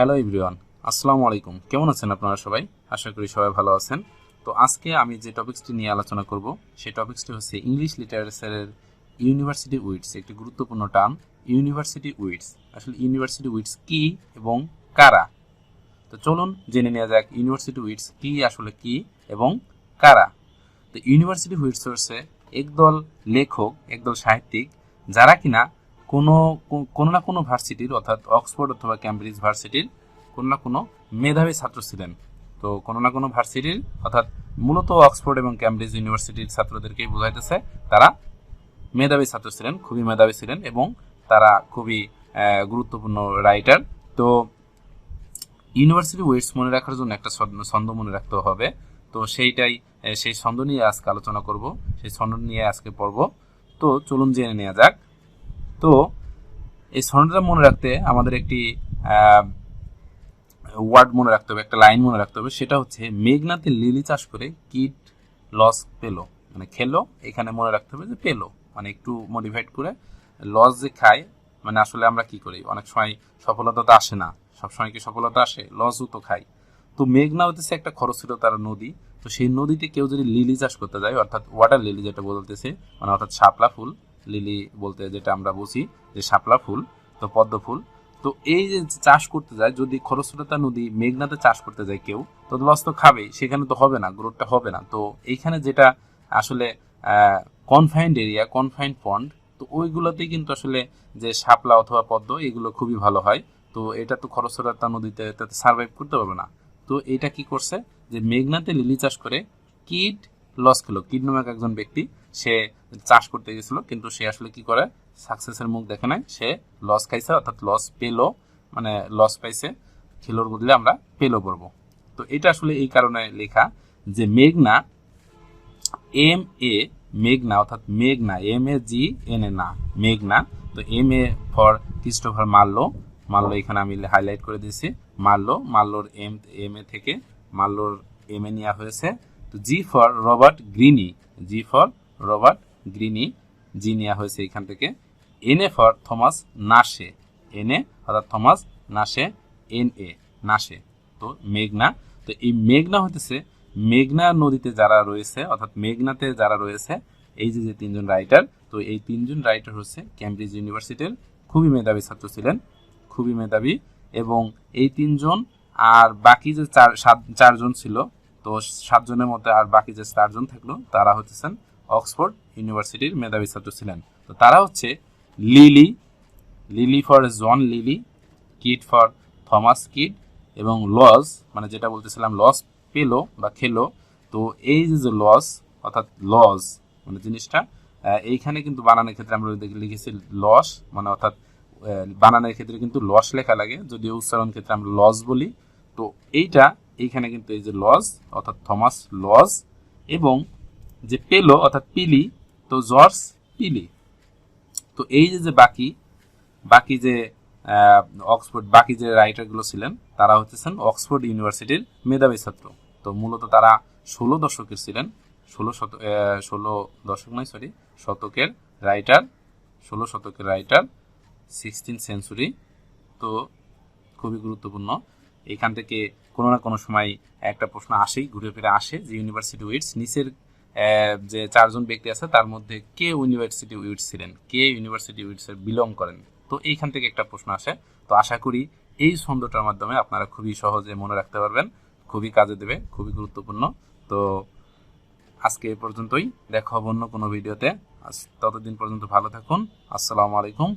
Hello everyone, আসসালামু আলাইকুম। কেমন আছেন আপনারা সবাই? আশা করি সবাই ভালো আছেন। তো আজকে আমি যে টপিক্সটি নিয়ে আলোচনা করব সেই টপিক্সটি হচ্ছে ইংলিশ লিটারেচারের ইউনিভার্সিটি উইটস। একটি গুরুত্বপূর্ণ টার্ম ইউনিভার্সিটি উইটস। আসলে ইউনিভার্সিটি উইটস কি এবং কারা? তো চলুন জেনে নেওয়া যাক ইউনিভার্সিটি উইটস কি, আসলে কি এবং কারা। তো ইউনিভার্সিটি উইটস হচ্ছে একদল লেখক, একদল সাহিত্যিক যারা কিনা কোনো না কোনো ভার্সিটির, অর্থাৎ অক্সফোর্ড অথবা ক্যামব্রিজ ভার্সিটির কোনো না কোনো মেধাবী ছাত্র ছিলেন। তো কোনো না কোনো ভার্সিটির, অর্থাৎ মূলত অক্সফোর্ড এবং ক্যামব্রিজ ইউনিভার্সিটির ছাত্রদেরকেই বোঝাইতেছে। তারা মেধাবী ছাত্র ছিলেন, খুবই মেধাবী ছিলেন এবং তারা খুবই গুরুত্বপূর্ণ রাইটার। তো ইউনিভার্সিটি উইটস মনে রাখার জন্য একটা ছন্দ মনে রাখতে হবে। তো সেই ছন্দ নিয়ে আজকে আলোচনা করব, সেই ছন্দ নিয়ে আজকে পড়ব। তো চলুন জেনে নেওয়া যাক। তো এই ছন্দটা মনে রাখতে আমাদের একটি ওয়ার্ড মনে রাখতে হবে, একটা লাইন মনে রাখতে হবে। সেটা হচ্ছে মেঘনাতে লিলি চাষ করে কিট লস পেলো, মানে খেলো। এখানে মনে রাখতে হবে যে পেলো, মানে একটু মডিফাইড করে লস যে খায়, মানে আসলে আমরা কি করি, অনেক সময় সফলতা তো আসে না, সবসময় কি সফলতা আসে? লসও তো খাই। তো মেঘনা হতেছে একটা খরস্রোতার নদী। তো সেই নদীতে কেউ যদি লিলি চাষ করতে যায়, অর্থাৎ ওয়াটার লিলি যেটা বলতেছে, মানে অর্থাৎ শাপলা ফুল, লিলি বলতে যেটা আমরা বুঝি যে শাপলা ফুল, তো পদ্ম ফুল। তো এই যে চাষ করতে যায়, যদি খরস্রোতা নদী মেঘনাতে চাষ করতে যায় কেউ, তো লস তো খাবেই, সেখানে তো হবে না, গ্রোথটা হবে না। তো এইখানে যেটা আসলে কনফাইন্ড এরিয়া, কনফাইন্ড পন্ড, তো ওইগুলোতেই কিন্তু আসলে যে শাপলা অথবা পদ্ম, এগুলো খুবই ভালো হয়। তো এটা তো খরস্রোতা নদীতে সার্ভাইভ করতে পারবে না। তো এটা কি করছে, যে মেঘনাতে লিলি চাষ করে কিড লস খেলো। কিড নামক একজন ব্যক্তি, সে চাষ করতে গেছিল, কিন্তু সে আসলে কি করে, সাকসেসের মুখ দেখে নাই, সে লস খাইছে, অর্থাৎ লস পেলো, মানে লস পাইছে। খেলোর বদলে আমরা পেলো বলবো। তো এটা আসলে এই কারণে লেখা যে মেঘনা, এম এ, মেঘনা অর্থাৎ মেঘনা, M A G N A না, মেঘনা। তো M A for Christopher Marlowe, Marlowe এখানে আমি হাইলাইট করে দিয়েছি, মার্লো, মার্লোর এম এ থেকে মার্লোর এম এ নেওয়া হয়েছে। তো G for Robert Greene, G for Robert Greene, G নেওয়া হয়েছে এখান থেকে। N A for Thomas Nashe, N A অর্থাৎ থমাস নাশে, এন এ নাশে। তো মেঘনা, তো এই মেঘনা হইতেছে মেঘনা নদীতে যারা রয়েছে, অর্থাৎ মেঘনাতে যারা রয়েছে, এই যে তিনজন রাইটার, তো এই তিনজন রাইটার হচ্ছে ক্যামব্রিজ ইউনিভার্সিটির খুবই মেধাবী ছাত্র ছিলেন, খুবই মেধাবী। এবং এই তিনজন আর বাকি যে চারজন ছিল, তো 7 জনের মধ্যে আর বাকি যে 4 জন থাকলো, তারা হচ্ছেন অক্সফোর্ড ইউনিভার্সিটির মেধাবী ছাত্র ছিলেন। তো তারা হচ্ছে Lyly, Lyly for John Lyly, Kyd for Thomas Kyd, এবং লস, মানে যেটা বলতেছিলাম লস পেলো বা খেলো। তো এই যে লস, অর্থাৎ লস মানে জিনিসটা, এইখানে কিন্তু বানানের ক্ষেত্রে আমরা লিখেছি লস, মানে অর্থাৎ বানানের ক্ষেত্রে কিন্তু লস লেখা লাগে, যদিও উচ্চারণ ক্ষেত্রে আমরা লস বলি। তো এইখানে কিন্তু এই যে লস, অর্থাৎ থমাস লস, এবং যে পেলো অর্থাৎ পিলি, তো জর্জ পিলি। তো এই যে বাকি যে অক্সফোর্ড, বাকি যে রাইটারগুলো ছিলেন, তারা হচ্ছেন অক্সফোর্ড ইউনিভার্সিটির মেধাবী ছাত্র। তো মূলত তারা 16 দশকের ছিলেন, 16 রাইটার, 16 শতকের রাইটার, 16th সেঞ্চুরি। তো খুবই গুরুত্বপূর্ণ। এখান থেকে কোনো না কোনো সময় একটা প্রশ্ন আসেই, ঘুরে ফিরে আসে, যে ইউনিভার্সিটি উইটস নিচের যে 4 জন ব্যক্তি আছে তার মধ্যে কে ইউনিভার্সিটি উইটস ছিলেন, কে ইউনিভার্সিটি উইটসের বিলং করেন। তো এইখান থেকে একটা প্রশ্ন আসে। তো আশা করি এই ছন্দটার মাধ্যমে আপনারা খুবই সহজে মনে রাখতে পারবেন, খুবই কাজে দেবে, খুবই গুরুত্বপূর্ণ। তো আজকে এ পর্যন্তই, দেখা হবে অন্য কোনো ভিডিওতে। ততদিন পর্যন্ত ভালো থাকুন। আসসালামু আলাইকুম।